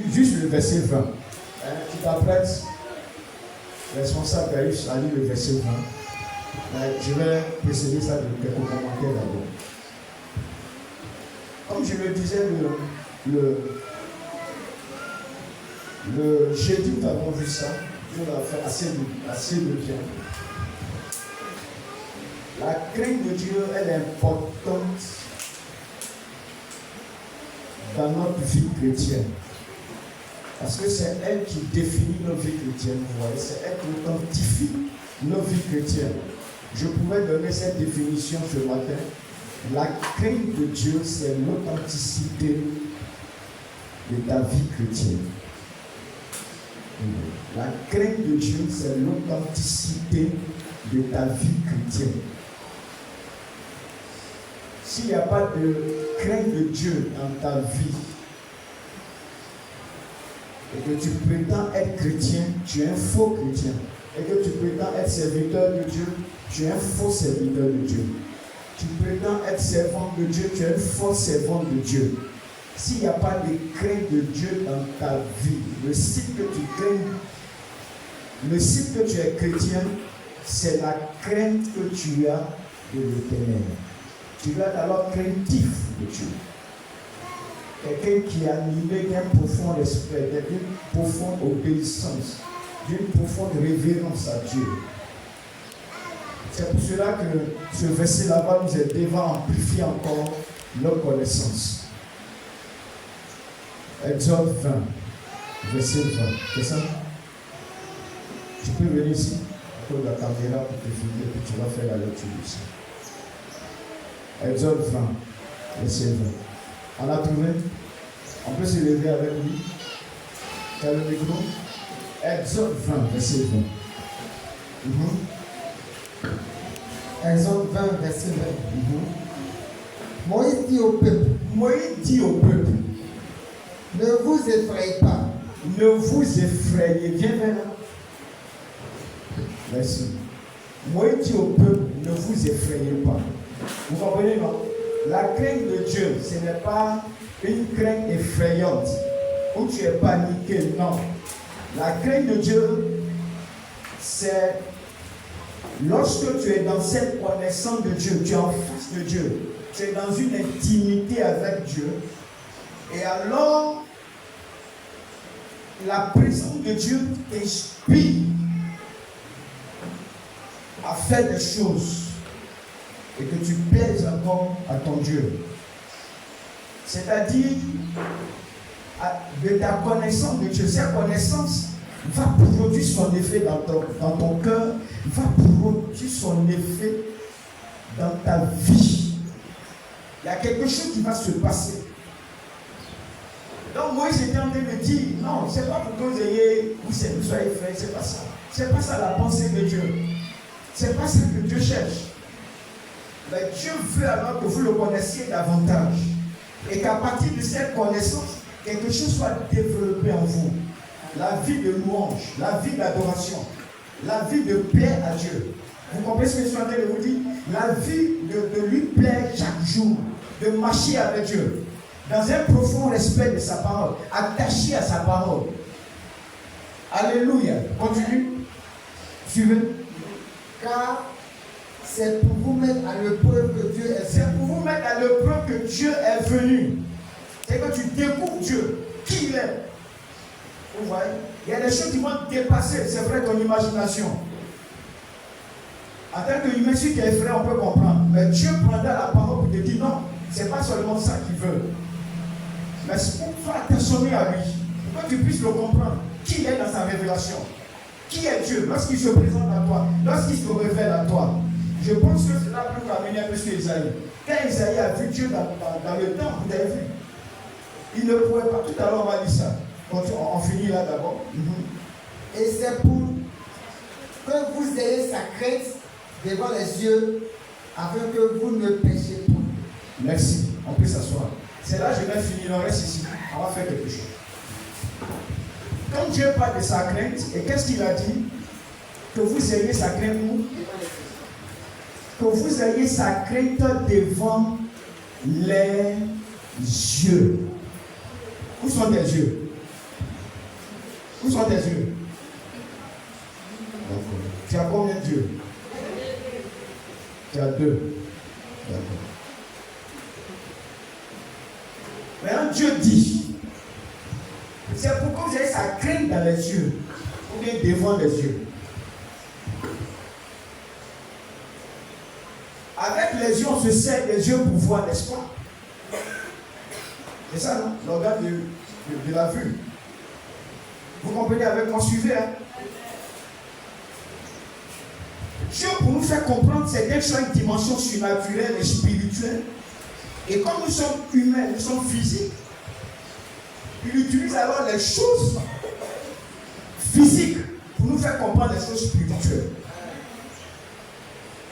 juste le verset 20. Tu t'apprêtes, responsable Gaius, à lire le verset 20. Je vais précéder ça de quelques commentaires d'abord. Comme je le disais, le jeudi, nous avons vu ça. Dieu l'a fait assez de bien. La crainte de Dieu, elle est importante dans notre vie chrétienne. Parce que c'est elle qui définit nos vies chrétiennes. Vous voyez, c'est elle qui authentifie nos vies chrétiennes. Je pouvais donner cette définition ce matin. La crainte de Dieu, c'est l'authenticité de ta vie chrétienne. La crainte de Dieu, c'est l'authenticité de ta vie chrétienne. S'il n'y a pas de crainte de Dieu dans ta vie, et que tu prétends être chrétien, tu es un faux chrétien. Et que tu prétends être serviteur de Dieu, tu es un faux serviteur de Dieu. Tu prétends être servant de Dieu, tu es un faux servant de Dieu. S'il n'y a pas de crainte de Dieu dans ta vie, le site que tu crains, le site que tu es chrétien, c'est la crainte que tu as de l'Éternel. Tu dois être alors craintif de Dieu. Quelqu'un qui est animé d'un profond respect, d'une profonde obéissance, d'une profonde révérence à Dieu. C'est pour cela que ce verset là-bas nous aider à amplifier encore nos connaissances. Exode 20, verset 20. C'est ça? Tu peux venir ici, à cause de la caméra pour te filmer, puis tu vas faire la lecture ici. Exode 20, verset 20. On a trouvé? On peut se lever avec lui. Tu as le micro? Exode 20, verset 20. Exode 20, verset 20. Moïse dit au peuple, ne vous effrayez pas. Ne vous effrayez. Viens vers là. Merci. Moïse dit au peuple, ne vous effrayez pas. Vous comprenez, non? La crainte de Dieu, ce n'est pas une crainte effrayante où tu es paniqué, non. La crainte de Dieu, c'est lorsque tu es dans cette connaissance de Dieu, tu es en face de Dieu, tu es dans une intimité avec Dieu, et alors la présence de Dieu t'inspire à faire des choses et que tu plaises encore à ton Dieu. C'est-à-dire de ta connaissance de Dieu. Cette connaissance va produire son effet dans ton cœur, va produire son effet dans ta vie. Il y a quelque chose qui va se passer. Donc Moïse était en train de dire, non, c'est pas pour que vous soyez frères, c'est pas ça. C'est pas ça la pensée de Dieu. C'est pas ça que Dieu cherche. Mais Dieu veut alors que vous le connaissiez davantage. Et qu'à partir de cette connaissance, quelque chose soit développé en vous. La vie de louange, la vie d'adoration, la vie de plaire à Dieu. Vous comprenez ce que je suis en train de vous dire? La vie de lui plaire chaque jour, de marcher avec Dieu, dans un profond respect de sa parole, attaché à sa parole. Alléluia. Continue. Suivez. Car c'est pour vous mettre à l'épreuve que Dieu est venu. C'est pour vous mettre à l'épreuve que Dieu est venu. C'est que tu découvres Dieu, qui il est. Vous voyez? Il y a des choses qui vont dépasser, c'est vrai, ton imagination. En tant qu'humain, si tu es effrayé, on peut comprendre. Mais Dieu prendra la parole pour te dire non, c'est pas seulement ça qu'il veut. Mais c'est pour faire attention à lui, pour que tu puisses le comprendre. Qui il est dans sa révélation? Qui est Dieu lorsqu'il se présente à toi, lorsqu'il se révèle à toi? Je pense que cela peut nous amener un peu sur Isaïe. Quand Isaïe a vu Dieu dans le temple, vous avez vu, il ne pouvait pas. Tout à l'heure, on va dire ça. On finit là d'abord. Et c'est pour que vous ayez sa crainte devant les yeux, afin que vous ne péchiez pas. Merci. On peut s'asseoir. C'est là que je vais finir. On reste ici. On va faire quelque chose. Quand Dieu parle de sa crainte, et qu'est-ce qu'il a dit? Que vous ayez sa crainte où? Que vous ayez sa crainte devant les yeux. Où sont les yeux? Où sont tes yeux? D'accord. Tu as combien d'yeux? Tu as 2. D'accord. Maintenant, Dieu dit, c'est pourquoi vous avez sa crainte dans les yeux, ou bien devant les yeux. Avec les yeux, on se sert des yeux pour voir, n'est-ce pas? C'est ça, non? L'organe de la vue. Vous comprenez avec moi? Suivez, hein? Dieu, pour nous faire comprendre, c'est quelque chose, une dimension surnaturelle et spirituelle. Et comme nous sommes humains, nous sommes physiques, il utilise alors les choses physiques pour nous faire comprendre les choses spirituelles.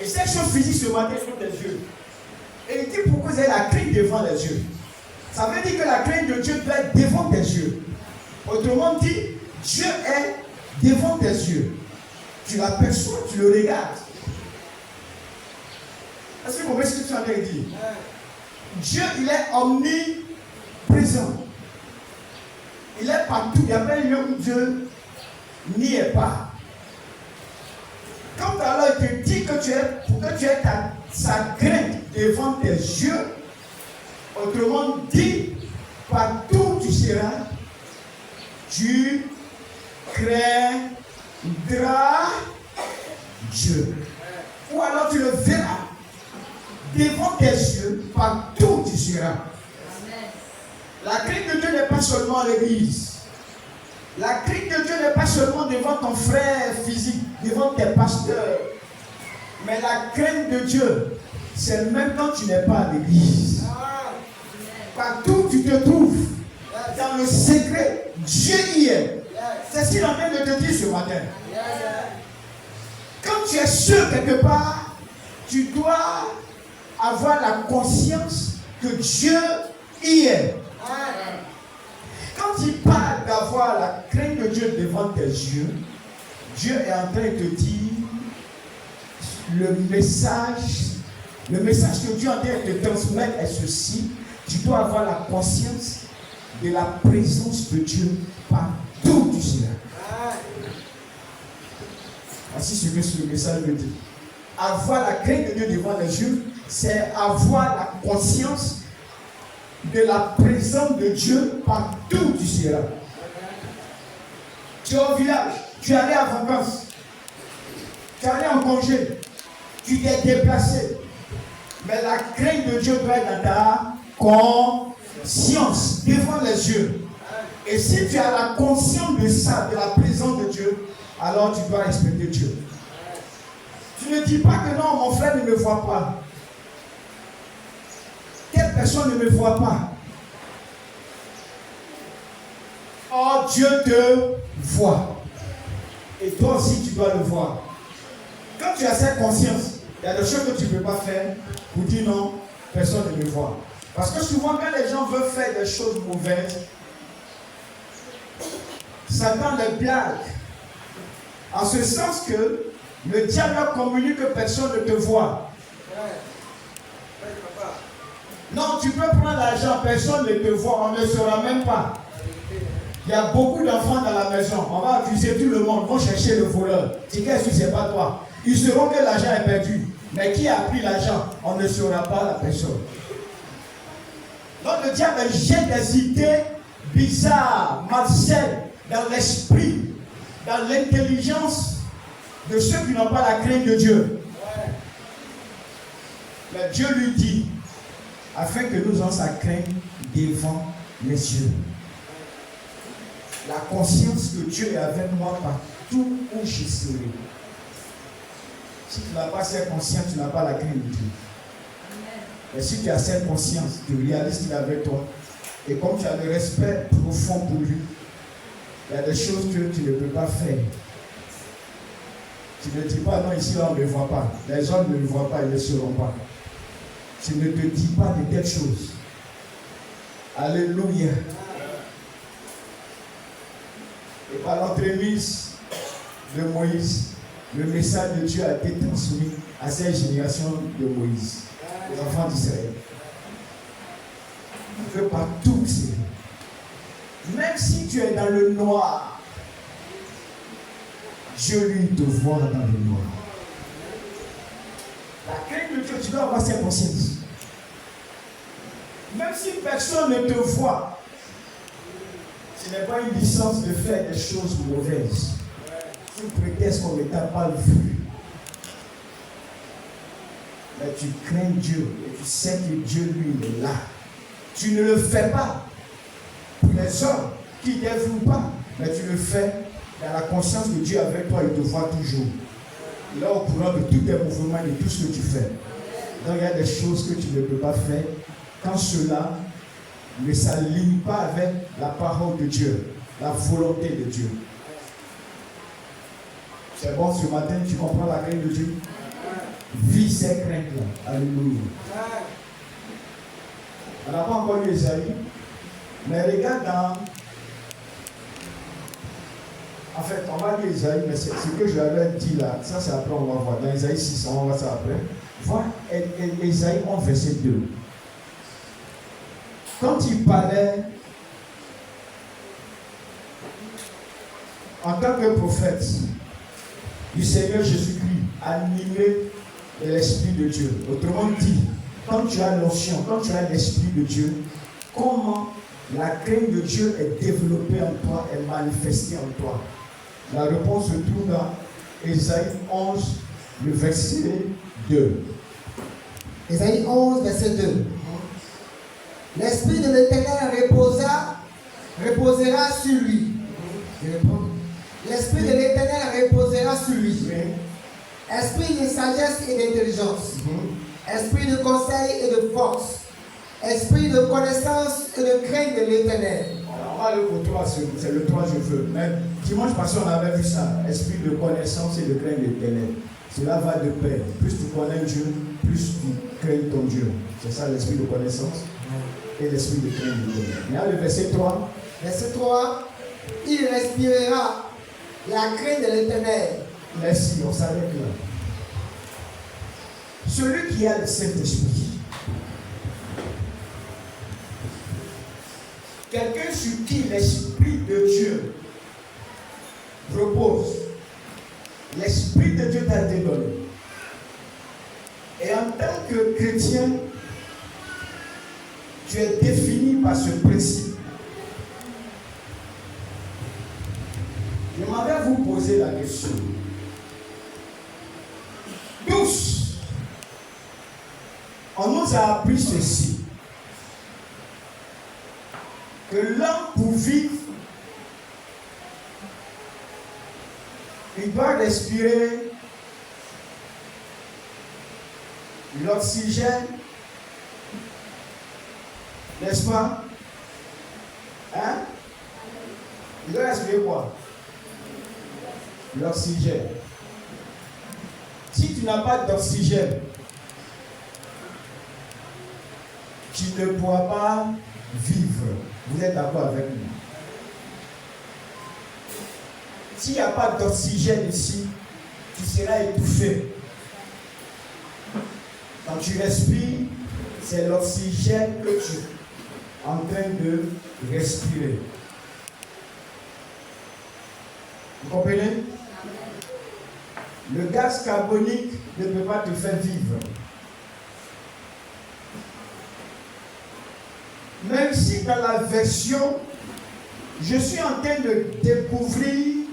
Et ces choses physiques se matin sont des yeux. Et il dit pourquoi vous avez la crainte devant les yeux. Ça veut dire que la crainte de Dieu doit être devant tes yeux. Autrement dit, Dieu est devant tes yeux. Tu l'aperçois, tu le regardes. Est-ce que vous comprenez ce que tu as dit? Dieu, il est omniprésent. Il est partout. Il n'y a pas un lieu où Dieu n'y est pas. Quand alors il te dit que pour que tu aies sa crainte devant tes yeux, autrement dit, partout tu seras, tu craindras Dieu. Ou alors tu le verras devant tes yeux, partout tu seras. La crainte de Dieu n'est pas seulement à l'église. La crainte de Dieu n'est pas seulement devant ton frère physique, devant tes pasteurs. Mais la crainte de Dieu, c'est même quand tu n'es pas à l'église. Partout où tu te trouves, dans le secret, Dieu y est. C'est ce qu'il est en train de te dire ce matin. Quand tu es seul quelque part, tu dois avoir la conscience que Dieu y est. Quand il parle d'avoir la crainte de Dieu devant tes yeux, Dieu est en train de te dire le message que Dieu est en train de te transmettre est ceci: tu dois avoir la conscience de la présence de Dieu partout où tu seras. Voici ce que le message veut dire. Avoir la crainte de Dieu devant les yeux, c'est avoir la conscience de la présence de Dieu partout où tu seras. Tu es au village, tu es allé en vacances, tu es allé en congé, tu t'es déplacé. Mais la crainte de Dieu doit être dans ta conscience, devant les yeux. Et si tu as la conscience de ça, de la présence de Dieu, alors tu dois respecter Dieu. Tu ne dis pas que non, mon frère ne me voit pas. Telle personne ne me voit pas. Oh, Dieu te voit. Et toi aussi, tu dois le voir. Quand tu as cette conscience, il y a des choses que tu ne peux pas faire pour dire non, personne ne me voit. Parce que souvent, quand les gens veulent faire des choses mauvaises, Satan les blague. En ce sens que le diable communique que personne ne te voit. Non, tu peux prendre l'argent, personne ne te voit, on ne saura même pas. Il y a beaucoup d'enfants dans la maison, on va accuser tout le monde, vont chercher le voleur. Si qu'est-ce que c'est pas toi? Ils sauront que l'argent est perdu. Mais qui a pris l'argent? On ne saura pas la personne. Donc le diable jette des idées bizarres, malsaines, dans l'esprit, dans l'intelligence de ceux qui n'ont pas la crainte de Dieu. Mais Dieu lui dit, afin que nous ayons sa crainte devant les yeux. La conscience que Dieu est avec moi partout où je serai. Si tu n'as pas cette conscience, tu n'as pas la crainte de Dieu. Mais si tu as cette conscience, tu réalises qu'il est avec toi. Et comme tu as le respect profond pour lui, il y a des choses que tu ne peux pas faire. Tu ne dis pas, non, ici, on ne me voit pas. Les hommes ne me voient pas, ils ne le sauront pas. Tu ne te dis pas de telles choses. Alléluia. Et par l'entremise de Moïse, le message de Dieu a été transmis à cette génération de Moïse, les enfants d'Israël. Que partout, même si tu es dans le noir, Dieu lui te voit dans le noir. La crainte de Dieu, tu dois avoir cette conscience. Même si personne ne te voit, ce n'est pas une licence de faire des choses mauvaises. Tu prétextes qu'on ne t'a pas vu. Mais tu crains Dieu et tu sais que Dieu lui est là. Tu ne le fais pas pour les hommes qui ne t'aiment pas, mais tu le fais dans la conscience que Dieu avec toi, il te voit toujours. Il est au courant de tous tes mouvements et de tout ce que tu fais. Donc il y a des choses que tu ne peux pas faire quand cela ne s'aligne pas avec la parole de Dieu, la volonté de Dieu. C'est bon, ce matin, tu comprends la crainte de Dieu? Vis ces craintes-là. Alléluia. On n'a pas encore lu Esaïe, mais regarde dans... En fait, on va lire Esaïe, mais ce que je l'avais dit là, ça c'est après, on va voir. Dans Esaïe 6, on va voir ça après. Vois Esaïe 11, verset 2. Quand il parlait en tant que prophète du Seigneur Jésus-Christ, animé de l'Esprit de Dieu. Autrement dit, quand tu as l'onction, quand tu as l'Esprit de Dieu, comment la crainte de Dieu est développée en toi, est manifestée en toi? La réponse se trouve dans Esaïe 11, le verset 2. Esaïe 11, verset 2. L'Esprit de l'Éternel reposera sur lui. Je réponds. L'Esprit de l'Éternel reposera sur lui. Esprit de sagesse et d'intelligence. Esprit de conseil et de force. Esprit de connaissance et de crainte de l'Éternel. On va aller au 3, c'est le 3 je veux. Mais dimanche passé, on avait vu ça. Esprit de connaissance et de crainte de l'Éternel. Cela va de pair. Plus tu connais Dieu, plus tu crains ton Dieu. C'est ça l'esprit de connaissance et l'esprit de crainte de l'Éternel. Il y a le verset 3. Verset 3. Il respirera la crainte de l'Éternel. Merci, on s'arrête là. Celui qui a le Saint-Esprit, quelqu'un sur qui l'Esprit de Dieu repose, l'Esprit de Dieu t'a été donné. Et en tant que chrétien, tu es défini par ce principe. J'aimerais vous poser la question. Tous, on nous a appris ceci, que l'homme pour vivre, il doit respirer l'oxygène, n'est-ce pas? Hein? Il doit respirer quoi? L'oxygène. Si tu n'as pas d'oxygène, tu ne pourras pas vivre. Vous êtes d'accord avec nous? S'il n'y a pas d'oxygène ici, tu seras étouffé. Quand tu respires, c'est l'oxygène que tu es en train de respirer. Vous comprenez? Le gaz carbonique ne peut pas te faire vivre. Même si dans la version, je suis en train de découvrir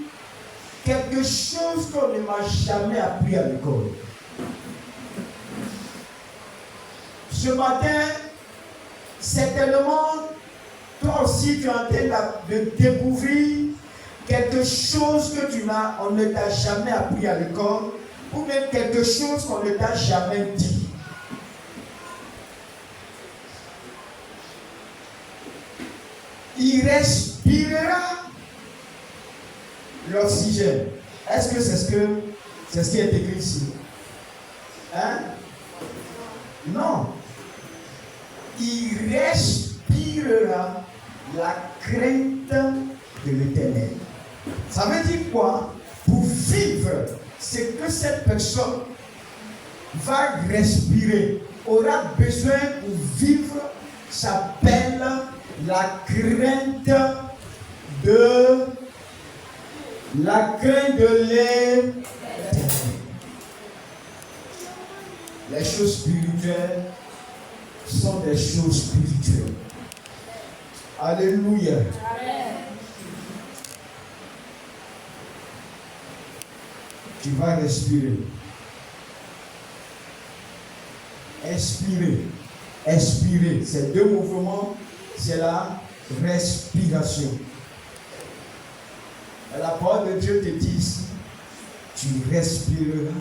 quelque chose qu'on ne m'a jamais appris à l'école. Ce matin, certainement, toi aussi tu es en train de découvrir quelque chose que on ne t'a jamais appris à l'école, ou même quelque chose qu'on ne t'a jamais dit. Il respirera l'oxygène. Est-ce que c'est ce qui est écrit ici? Hein? Non. Il respirera la crainte de l'Éternel. Ça veut dire quoi? Pour vivre, c'est que cette personne va respirer, aura besoin pour vivre, s'appelle la crainte de La crainte de l'éternel. Les choses spirituelles sont des choses spirituelles. Alléluia. Amen. Tu vas respirer. Inspirer. Expirer. Ces deux mouvements, c'est la respiration. Et la parole de Dieu te dit ici, tu respireras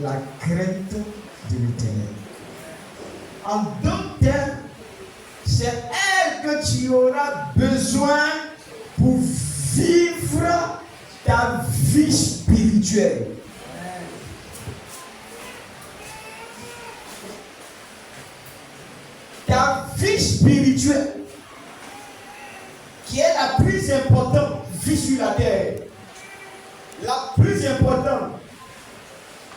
la crainte de l'Éternel. En d'autres termes, c'est elle que tu auras besoin pour vivre ta vie spirituelle. Ta vie spirituelle, qui est la plus importante vie sur la terre, la plus importante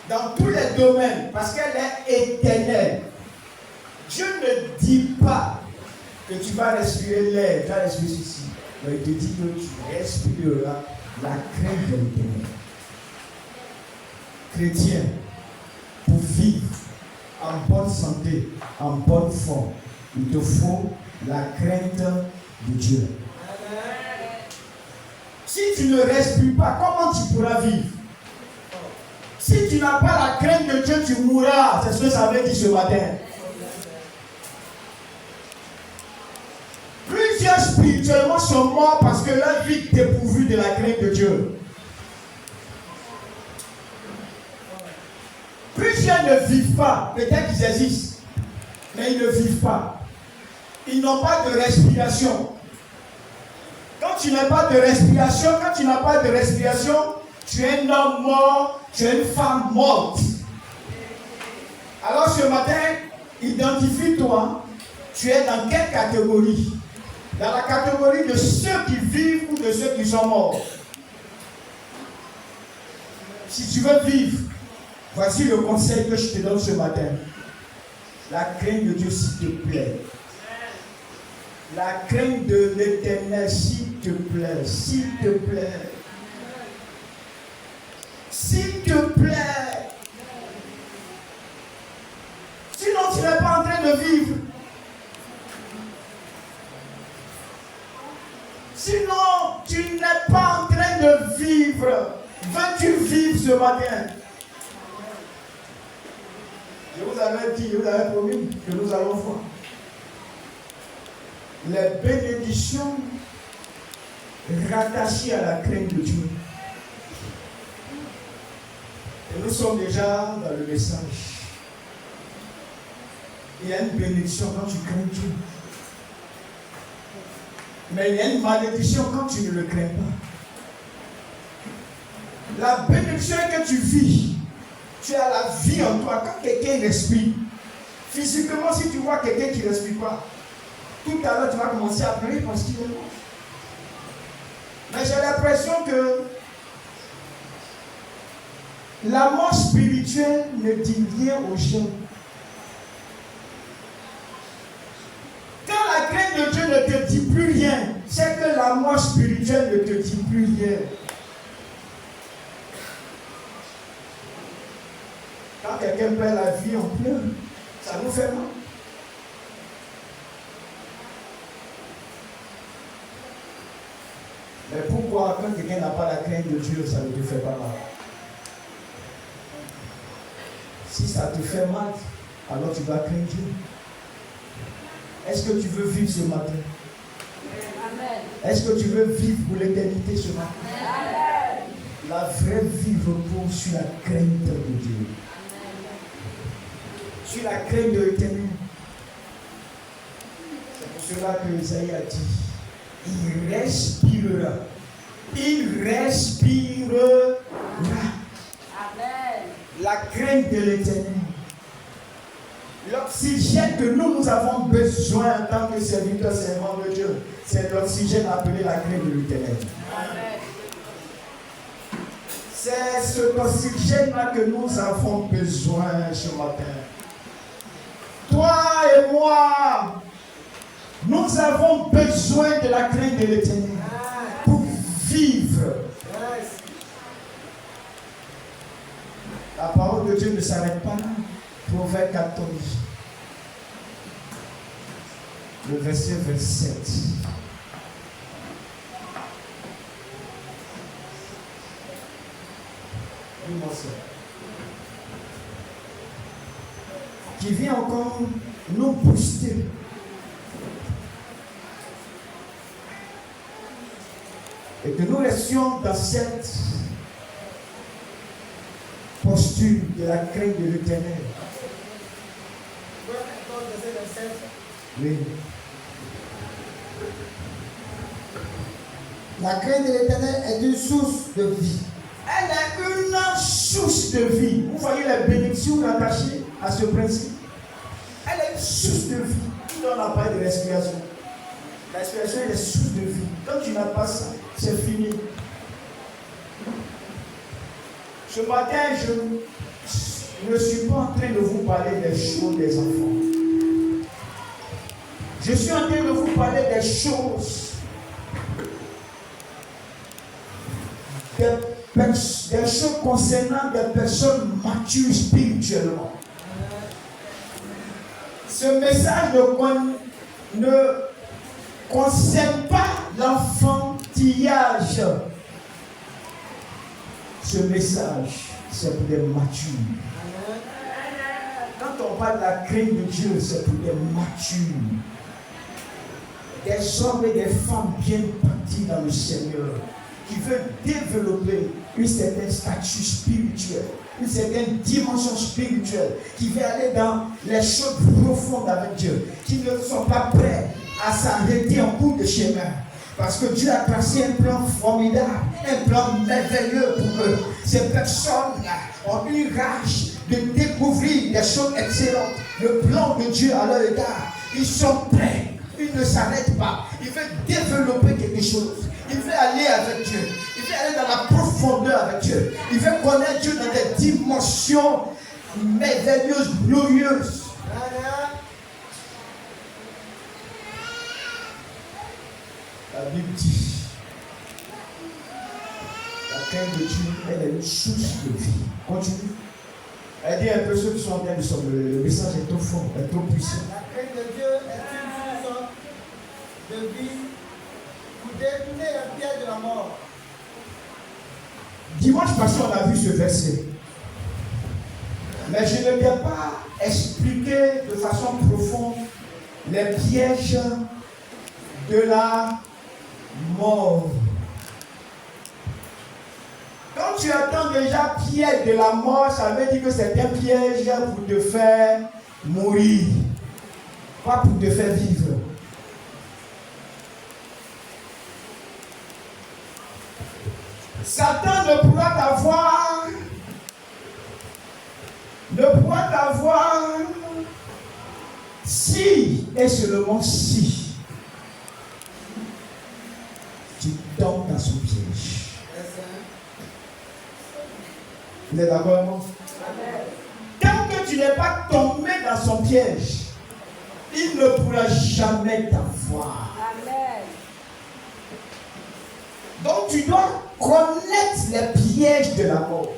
dans tous les domaines, parce qu'elle est éternelle. Dieu ne dit pas que tu vas respirer l'air, tu vas respirer ceci. Mais il te dit que tu respireras la crainte de l'Éternel. Chrétien, pour vivre en bonne santé, en bonne forme, il te faut la crainte de Dieu. Si tu ne respires pas, comment tu pourras vivre? Si tu n'as pas la crainte de Dieu, tu mourras. C'est ce que ça veut dire ce matin. Plusieurs spirituellement sont morts parce que leur vie est dépourvue de la crainte de Dieu. Plusieurs ne vivent pas. Peut-être qu'ils existent, mais ils ne vivent pas. Ils n'ont pas de respiration. Quand tu n'as pas de respiration, tu es un homme mort, tu es une femme morte. Alors ce matin, identifie-toi, tu es dans quelle catégorie? Dans la catégorie de ceux qui vivent ou de ceux qui sont morts. Si tu veux vivre, voici le conseil que je te donne ce matin. La crainte de Dieu, s'il te plaît. La crainte de l'Éternel, s'il te plaît, s'il te plaît. S'il te plaît. Sinon, tu n'es pas en train de vivre. Sinon, tu n'es pas en train de vivre. Veux-tu vivre ce matin? Je vous avais dit, je vous avais promis que nous allons voir les bénédictions rattachées à la crainte de Dieu. Et nous sommes déjà dans le message. Il y a une bénédiction quand tu crains Dieu. Mais il y a une malédiction quand tu ne le crains pas. La bénédiction que tu vis, tu as la vie en toi. Quand quelqu'un respire, physiquement, si tu vois quelqu'un qui ne respire pas, tout à l'heure tu vas commencer à pleurer parce qu'il est mort. Mais j'ai l'impression que la mort spirituelle ne dit rien aux gens. Quand la crainte de Dieu ne te dit plus rien, c'est que la mort spirituelle ne te dit plus rien. Quand quelqu'un perd la vie, on pleure. Ça nous fait mal. Mais pourquoi quand quelqu'un n'a pas la crainte de Dieu, ça ne te fait pas mal? Si ça te fait mal, alors tu dois craindre Dieu. Est-ce que tu veux vivre ce matin? Amen. Est-ce que tu veux vivre pour l'éternité ce matin? Amen. La vraie vie repose sur la crainte de Dieu. Amen. Sur la crainte de l'Éternel. C'est pour cela que Isaïe a dit, il respirera. Il respirera. Amen. La crainte de l'Éternel. L'oxygène que nous avons besoin en tant que serviteurs servants de Dieu, c'est l'oxygène appelé la crainte de l'Éternel. C'est cet oxygène-là que nous avons besoin ce matin. Toi et moi, nous avons besoin de la crainte de l'Éternel pour vivre. jeu ne s'arrête pas là. Proverbe 14, le verset 27. Dis-moi ça. Qui vient encore nous booster. Et que nous restions dans cette posture de la crainte de l'Éternel. Oui. La crainte de l'Éternel est une source de vie. Elle est une source de vie. Vous voyez les bénédictions rattachées à ce principe. Elle est une source de vie. Tout dans la part de respiration. La respiration est une source de vie. Quand tu n'as pas ça, c'est fini. Ce matin, je ne suis pas en train de vous parler des choses des enfants. Je suis en train de vous parler des choses. Des choses concernant des personnes matures spirituellement. Ce message ne concerne pas l'enfantillage. Ce message, c'est pour des matures. Quand on parle de la crainte de Dieu, c'est pour des matures. Des hommes et des femmes bien partis dans le Seigneur, qui veulent développer une certaine statut spirituel, une certaine dimension spirituelle, qui veut aller dans les choses profondes avec Dieu, qui ne sont pas prêts à s'arrêter en cours de chemin. Parce que Dieu a tracé un plan formidable, un plan merveilleux pour eux. Ces personnes-là ont une rage de découvrir des choses excellentes, le plan de Dieu à leur égard. Ils sont prêts, ils ne s'arrêtent pas. Ils veulent développer quelque chose. Il veut aller avec Dieu. Il veut aller dans la profondeur avec Dieu. Il veut connaître Dieu dans des dimensions merveilleuses, glorieuses. La Bible dit, la crainte de Dieu, elle est une source de vie. Continue. Elle dit un peu ceux qui sont en train de sortir. Le message est trop fort, est trop puissant. La crainte de Dieu est une source de vie. Pour détourner la pierre de la mort. Dimanche passé, on a vu ce verset. Mais je ne viens pas expliquer de façon profonde les pièges de la mort. Quand tu entends déjà piège de la mort, ça veut dire que c'est un piège pour te faire mourir, pas pour te faire vivre. Satan ne pourra t'avoir si et seulement si tu tombes dans son piège. Vous êtes d'accord avec moi? Tant que tu n'es pas tombé dans son piège, il ne pourra jamais t'avoir. Donc tu dois connaître les pièges de la mort.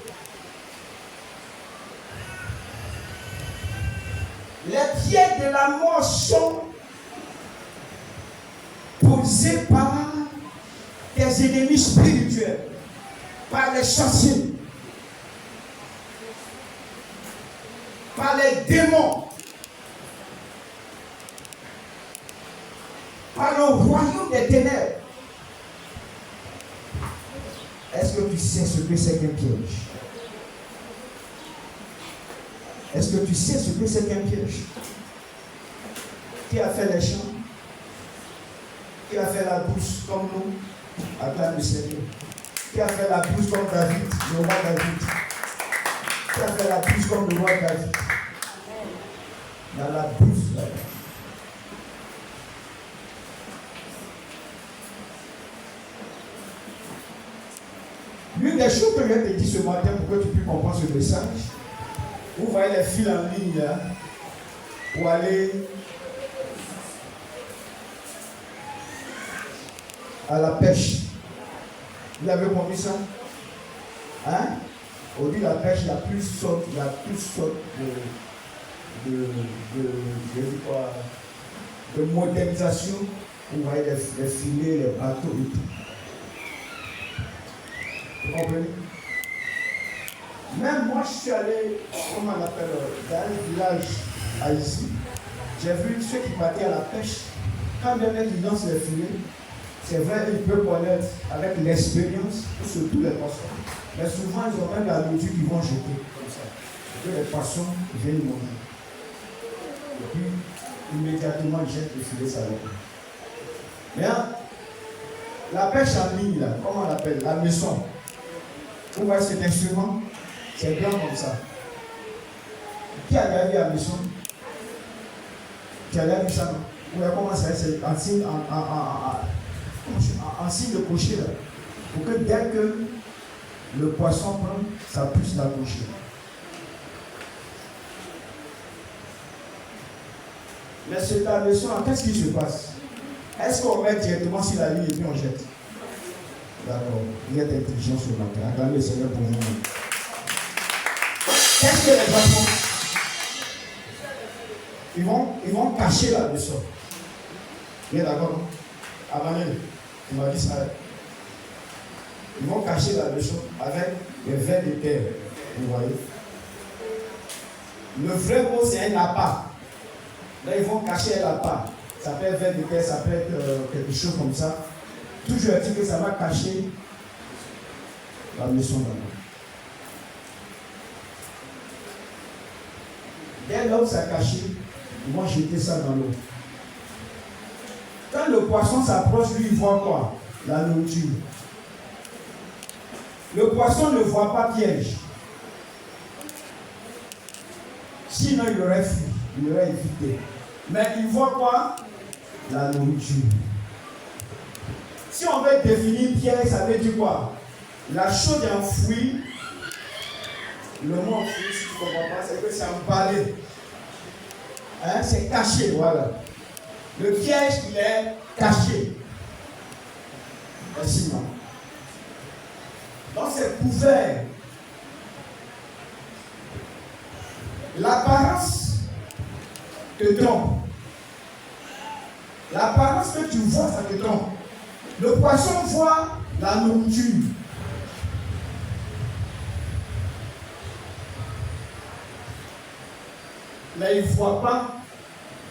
Les pièges de la mort sont posés par tes ennemis spirituels, par les sorciers, par les démons, par le royaume des ténèbres. Est-ce que tu sais ce que c'est qu'un piège? Est-ce que tu sais ce que c'est qu'un piège? Qui a fait les champs? Qui a fait la bourse comme nous? Acclame le Seigneur. Qui a fait la bourse comme David, le roi David? Qui a fait la bourse comme le roi David? Dans la bourse là. L'une des choses que je vais te dire ce matin pour que tu puisses comprendre ce message, vous voyez les fils en ligne là, pour aller à la pêche. Vous avez compris ça? Hein? Aujourd'hui, la pêche, il y a toutes sortes de modernisation. Vous voyez les filets, les bateaux et tout. Vous comprenez? Même moi, je suis allé, comment on appelle, dans un village à ici. J'ai vu ceux qui partaient à la pêche. Quand les mecs ils lancent les filets, c'est vrai, ils peuvent connaître avec l'expérience, surtout les poissons. Mais souvent, ils ont même la nourriture qu'ils vont jeter comme ça. Et les poissons viennent manger. Et puis, immédiatement, ils jettent les filets avec eux. Mais la pêche en ligne, là, comment on l'appelle? La maison. Vous voyez cet instrument? C'est blanc comme ça. Qui a déjà vu la maison? Qui a déjà vu ça? Vous voyez comment ça? C'est en signe, en signe de cocher là. Pour que dès que le poisson prend, ça puisse l'accrocher. Mais c'est ta leçon, qu'est-ce qui se passe? Est-ce qu'on met directement sur la ligne et puis on jette? D'accord. Il y a des intelligences sur le matin. Acclamez le Seigneur pour vous. Qu'est-ce que les poissons? Ils vont cacher la leçon. Vous êtes d'accord? Amanel, tu m'as dit ça. Ils vont cacher la leçon avec les vers de terre. Vous voyez? Le vrai mot, c'est un appât. Là, ils vont cacher un appât. Ça peut être vers de terre, ça peut être quelque chose comme ça. Toujours dit que ça va cacher la leçon d'abord. Dès lors que ça caché, ils vont jeter ça dans l'eau. Quand le poisson s'approche, lui, il voit quoi? La nourriture. Le poisson ne voit pas piège. Sinon, il aurait fui, il aurait évité. Mais il voit quoi? La nourriture. Si on veut définir piège, ça veut dire quoi? La chose est enfouie. Le mot enfoui, si tu ne comprends pas, c'est que c'est emballé. Hein? C'est caché, voilà. Le piège, il est caché. Merci, non? Donc c'est couvert. L'apparence te trompe. L'apparence que tu vois, ça te trompe. Le poisson voit la nourriture. Mais il ne voit pas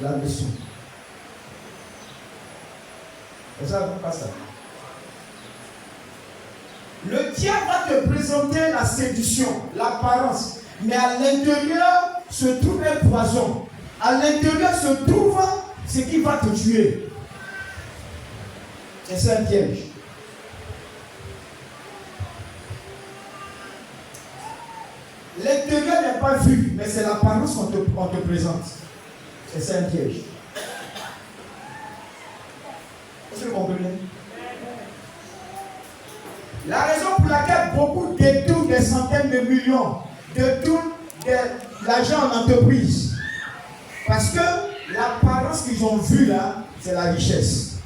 la leçon. Et ça ne pas ça. Le diable va te présenter la séduction, l'apparence. Mais à l'intérieur se trouve un poison. À l'intérieur se trouve ce qui va te tuer. Et c'est un piège. L'intérieur n'est pas vu, mais c'est l'apparence qu'on te présente. Et c'est un piège. Est-ce que vous comprenez? La raison pour laquelle beaucoup détournent des centaines de millions, détournent de l'argent en entreprise. Parce que l'apparence qu'ils ont vue là, c'est la richesse.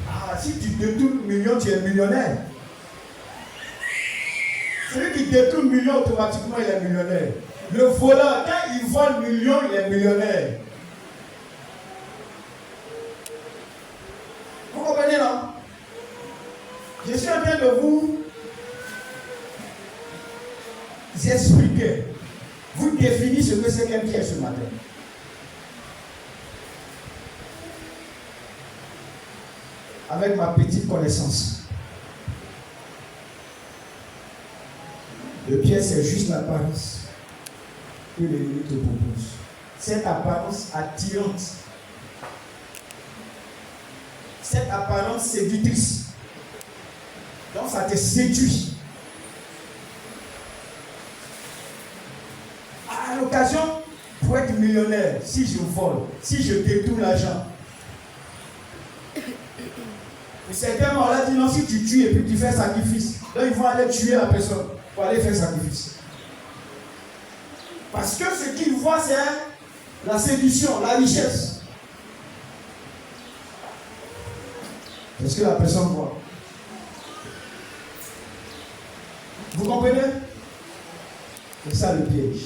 Ah, si tu détournes millions, tu es millionnaire. Celui qui détourne millions, automatiquement, il est millionnaire. Le voleur, quand il vole millions, il est millionnaire. Vous comprenez, non? Je suis en train de vous expliquer, vous définir ce que c'est qu'un piège ce matin. Avec ma petite connaissance. Le piège, c'est juste l'apparence que l'ennemi te propose. Cette apparence attirante. Cette apparence séductrice. Donc ça te séduit. À l'occasion, pour être millionnaire, si je vole, si je détourne l'argent. Et certains m'ont dit non, si tu tues et puis tu fais sacrifice, donc ils vont aller tuer la personne pour aller faire sacrifice. Parce que ce qu'ils voient, c'est la séduction, la richesse. C'est ce que la personne voit. Vous comprenez? C'est ça le piège.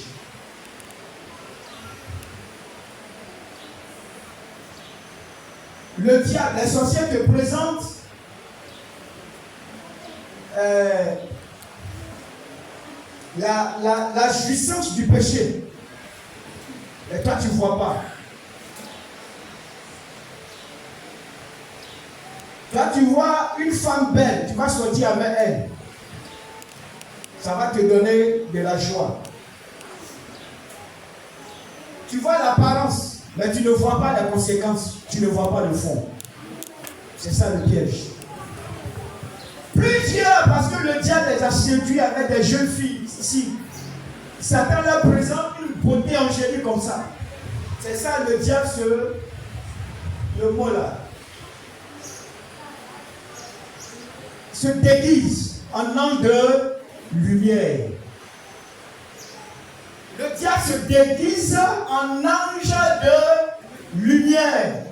Le diable, les sorciers te présentent la jouissance du péché. Et toi, tu ne vois pas. Toi, tu vois une femme belle, tu vas sortir avec elle. Ça va te donner de la joie. Tu vois l'apparence, mais tu ne vois pas les conséquences. Tu ne vois pas le fond. C'est ça le piège. Plusieurs, parce que le diable les a séduits avec des jeunes filles ici. Satan leur présente une beauté angélique comme ça. C'est ça le diable, le mot là. Se déguise en ange de lumière. Le diable se déguise en ange de lumière.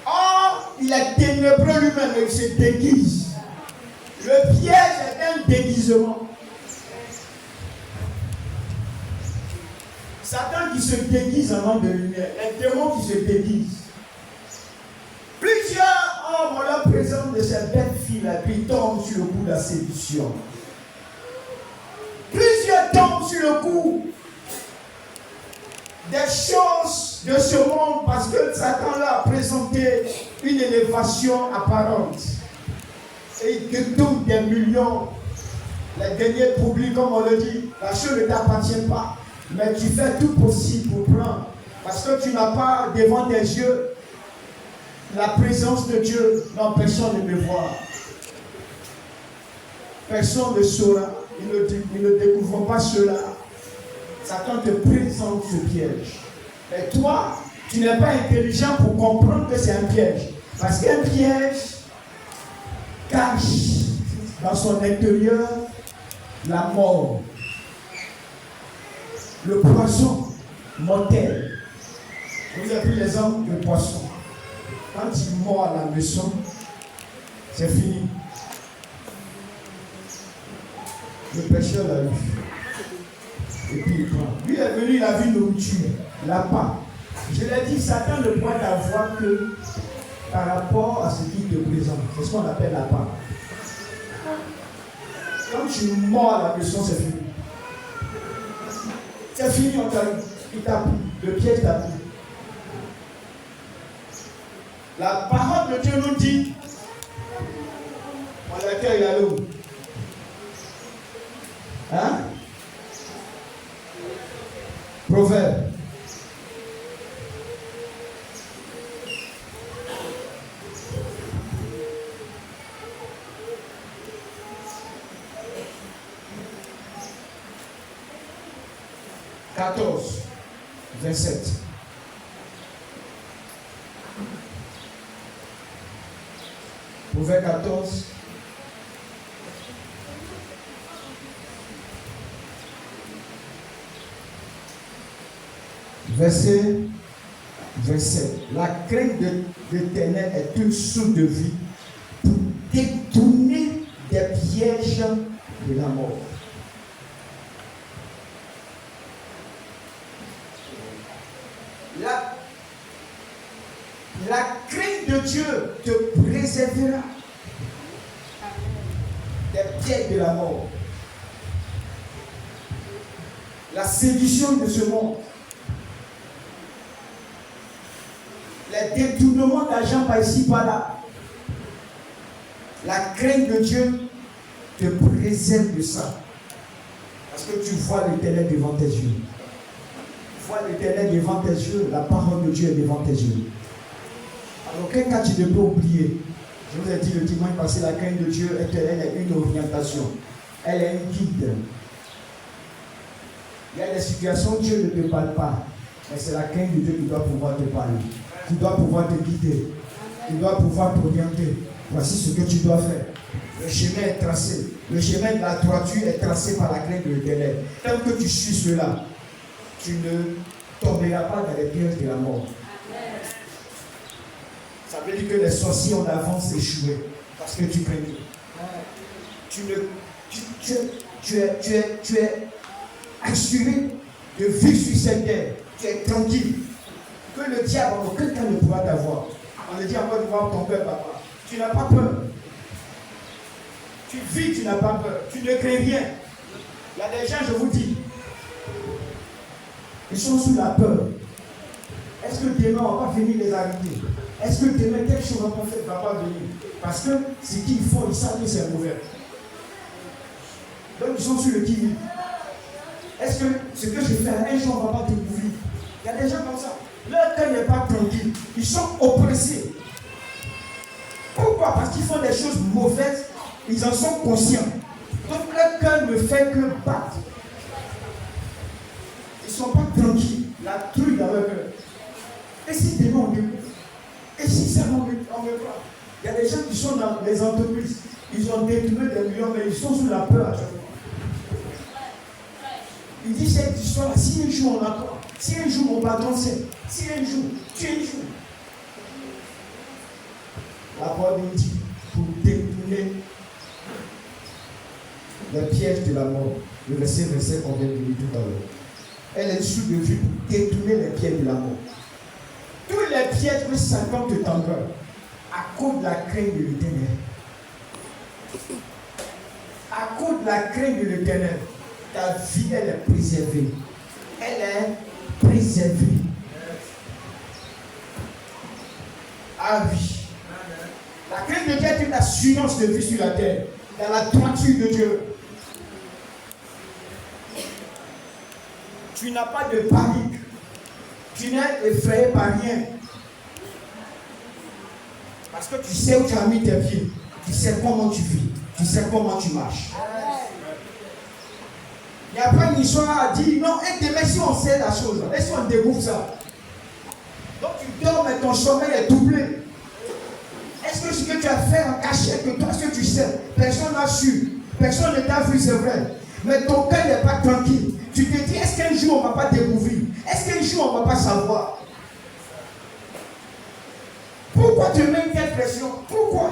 Or, il est ténébreux lui-même, il se déguise. Le piège est un déguisement. Satan qui se déguise en ange de lumière, les démons qui se déguisent. Plusieurs hommes, on leur présente de ces belles filles-là, puis ils tombent sur le coup de la séduction. Plusieurs tombent sur le coup des choses de ce monde parce que Satan leur a présenté une élévation apparente. Et il te donne des millions. Les derniers publics, comme on le dit, la chose ne t'appartient pas. Mais tu fais tout possible pour prendre. Parce que tu n'as pas devant tes yeux la présence de Dieu. Non, personne ne me voit. Personne ne saura. Ils ne découvrent pas cela. Satan te présente ce piège. Et toi, tu n'es pas intelligent pour comprendre que c'est un piège. Parce qu'un piège cache dans son intérieur la mort. Le poisson mortel. Vous avez pris l'exemple du poisson. Quand il mord à la maison, c'est fini. Le pêcheur l'a vu. Et puis il prend. Lui est venu, il a vu nourriture. Il n'a pas. Je l'ai dit, Satan ne pourra t'avoir que par rapport à ce qu'il te présente. C'est ce qu'on appelle la part. Quand tu mords à la maison, c'est fini. C'est fini, on t'a eu. Il t'a pris. Le piège t'a pris. La parole de Dieu nous dit, on l'accueille à l'eau. Hein? Proverbe. Verset. Proverbe 14. Verset 27. La crainte de l'Éternel est une source de vie pour détourner des pièges de la mort. La crainte de Dieu te préservera des pièges de la mort. La séduction de ce monde. Les détournements d'argent par ici, par là. La crainte de Dieu te préserve de ça. Parce que tu vois l'Éternel devant tes yeux. Tu vois l'Éternel devant tes yeux. La parole de Dieu est devant tes yeux. Alors, quel cas tu ne peux oublier? Je vous ai dit le dimanche passé, la crainte de Dieu, elle est une orientation. Elle est un guide. Il y a des situations où Dieu ne te parle pas. Mais c'est la crainte de Dieu qui doit pouvoir te parler. Qui doit pouvoir te guider. Qui doit pouvoir t'orienter. Voici ce que tu dois faire. Le chemin est tracé. Le chemin de la droiture est tracé par la crainte de l'Éternel. Tant que tu suis cela, tu ne tomberas pas dans les pièges de la mort. Ça veut dire que les sorciers en avance échoué parce que tu crains Dieu. tu es assuré de vivre sur cette terre. Tu es tranquille. Que le diable, en aucun cas, ne pourra t'avoir. On le dit encore de voir ton père, papa. Tu n'as pas peur. Tu vis, tu n'as pas peur. Tu ne crains rien. Il y a des gens, je vous dis, ils sont sous la peur. Est-ce que demain, on va pas venir les arrêter? Est-ce que demain, quelque chose ne va pas venir? Parce que ce qu'ils font, ils savent que c'est mauvais. Donc, ils sont sur le qui-vive. Est-ce que ce que je fais un jour, on ne va pas découvrir? Il y a des gens comme ça. Leur cœur n'est pas tranquille. Ils sont oppressés. Pourquoi? Parce qu'ils font des choses mauvaises. Ils en sont conscients. Donc leur cœur ne fait que battre. Ils ne sont pas tranquilles. La truie dans leur cœur. Et si demain on découvre? Et si ça on me croit? Il y a des gens qui sont dans les entreprises. Ils ont détourné des millions, mais ils sont sous la peur à chaque fois. Il dit cette histoire, si un jour on apprend, si un jour mon patron sait, si un jour, tu es un jour. La parole nous dit pour détourner les pièges de la mort. Le verset 27 qu'on vient de lire tout à l'heure. Elle est sous de vue pour détourner les pièges de la mort. Tous les pièges que Satan te tendra à cause de la crainte de l'Éternel. À cause de la crainte de l'Éternel. Ta vie, elle est préservée. Elle est préservée. Ah oui. La crainte de Dieu est une assurance de vie sur la terre. Dans la droiture de Dieu. Tu n'as pas de panique. Tu n'es effrayé par rien. Parce que tu sais où tu as mis tes pieds. Tu sais comment tu vis. Tu sais comment tu marches. Il n'y a pas une histoire à dire, non, et demain si on sait la chose, et si on découvre ça. Donc tu dors, mais ton sommeil est doublé. Est-ce que ce que tu as fait en cachette, que toi, ce que tu sais, personne n'a su, personne ne t'a vu, c'est vrai. Mais ton cœur n'est pas tranquille. Tu te dis, est-ce qu'un jour on ne va pas découvrir? Est-ce qu'un jour on ne va pas savoir? Pourquoi tu mets une telle pression? Pourquoi?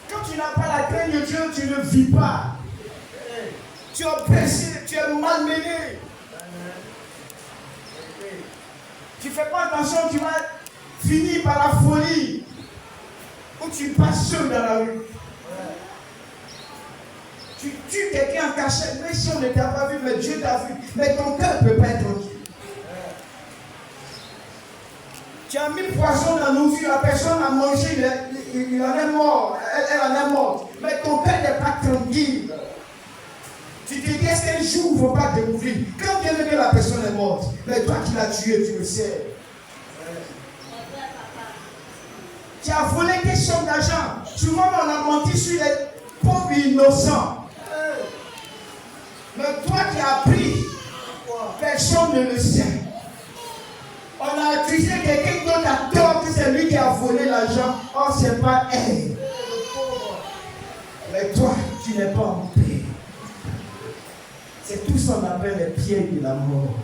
Quand tu n'as pas la crainte de Dieu, tu ne vis pas. Tu es oppressé, tu es malmené. Tu ne fais pas attention, tu vas finir par la folie. Ou tu passes seul dans la rue. Tu tues quelqu'un en cachette, mais si on ne t'a pas vu, mais Dieu t'a vu. Mais ton cœur ne peut pas être tranquille. Tu as mis poison dans nos yeux, la personne a mangé, il en est mort, elle en est morte. Mais ton cœur n'est pas tranquille. Tu te dis, est-ce qu'un jour, il ne faut pas découvrir? Quand bien que la personne est morte, mais toi qui l'as tué, tu le sais. Tu as volé des sommes d'argent. Souvent, on a menti sur les pauvres innocents. Mais toi qui as pris, personne ne le sait. On a accusé quelqu'un d'autre à tort que c'est lui qui a volé l'argent. Or, ce n'est pas elle. Mais toi, tu n'es pas en paix. C'est tout ce qu'on appelle les pieds de la mort.